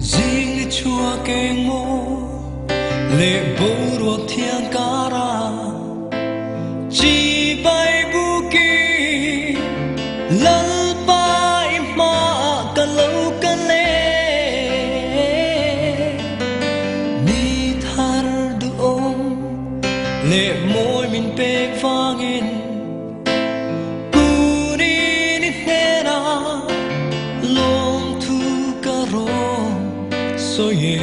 riêng đi chùa kê ngô lệ bố ruột thiên ca ra chỉ bay bu kỳ lal ba im ma cả lâu cả lệ mi thar du ôm lệ môi mình bê vang in so ye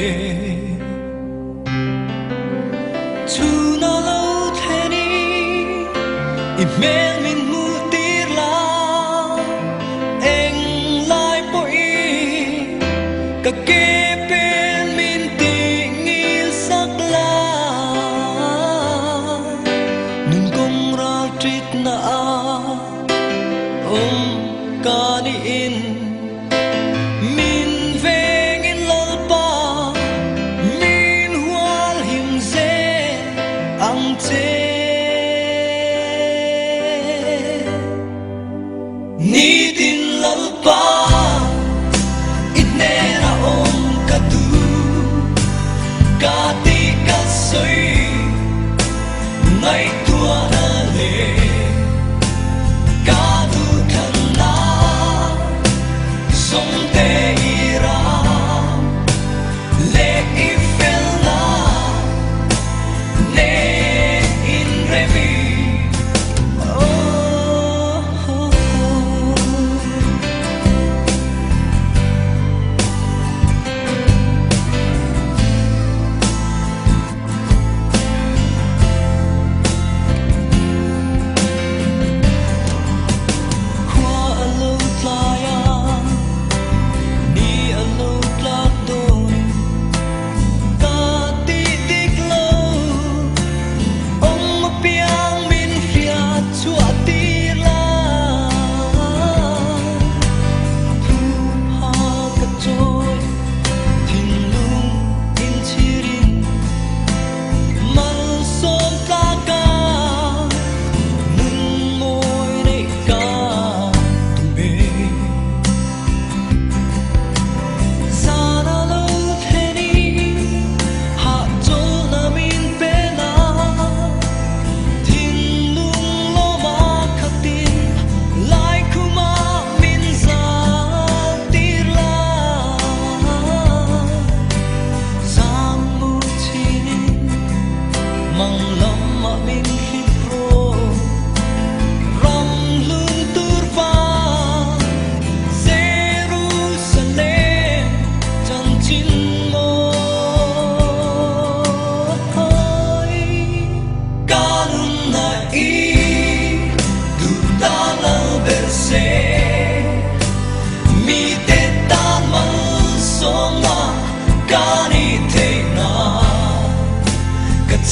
tu na lâu thế ni email mình mu tir la anh lại bội cả kế bên mình tình yêu sắc la nun công ra trít na ca ni in ni tin lalpa itne na om katu kati kasoi ngai tua na le kadu khana som te ira le ifela ne in revi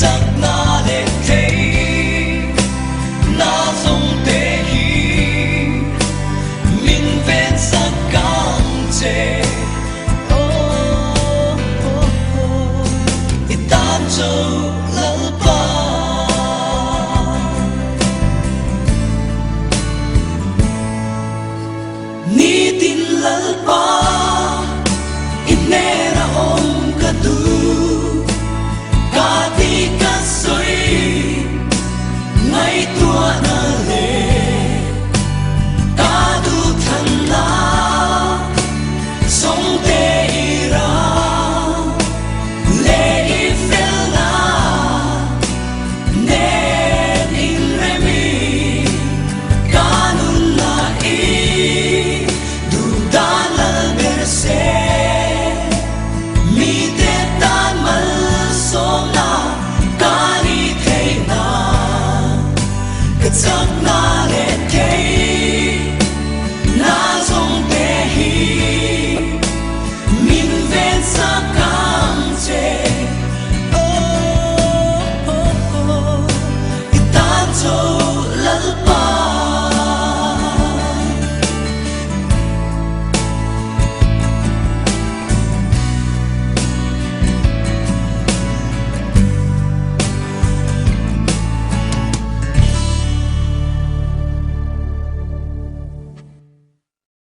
chắc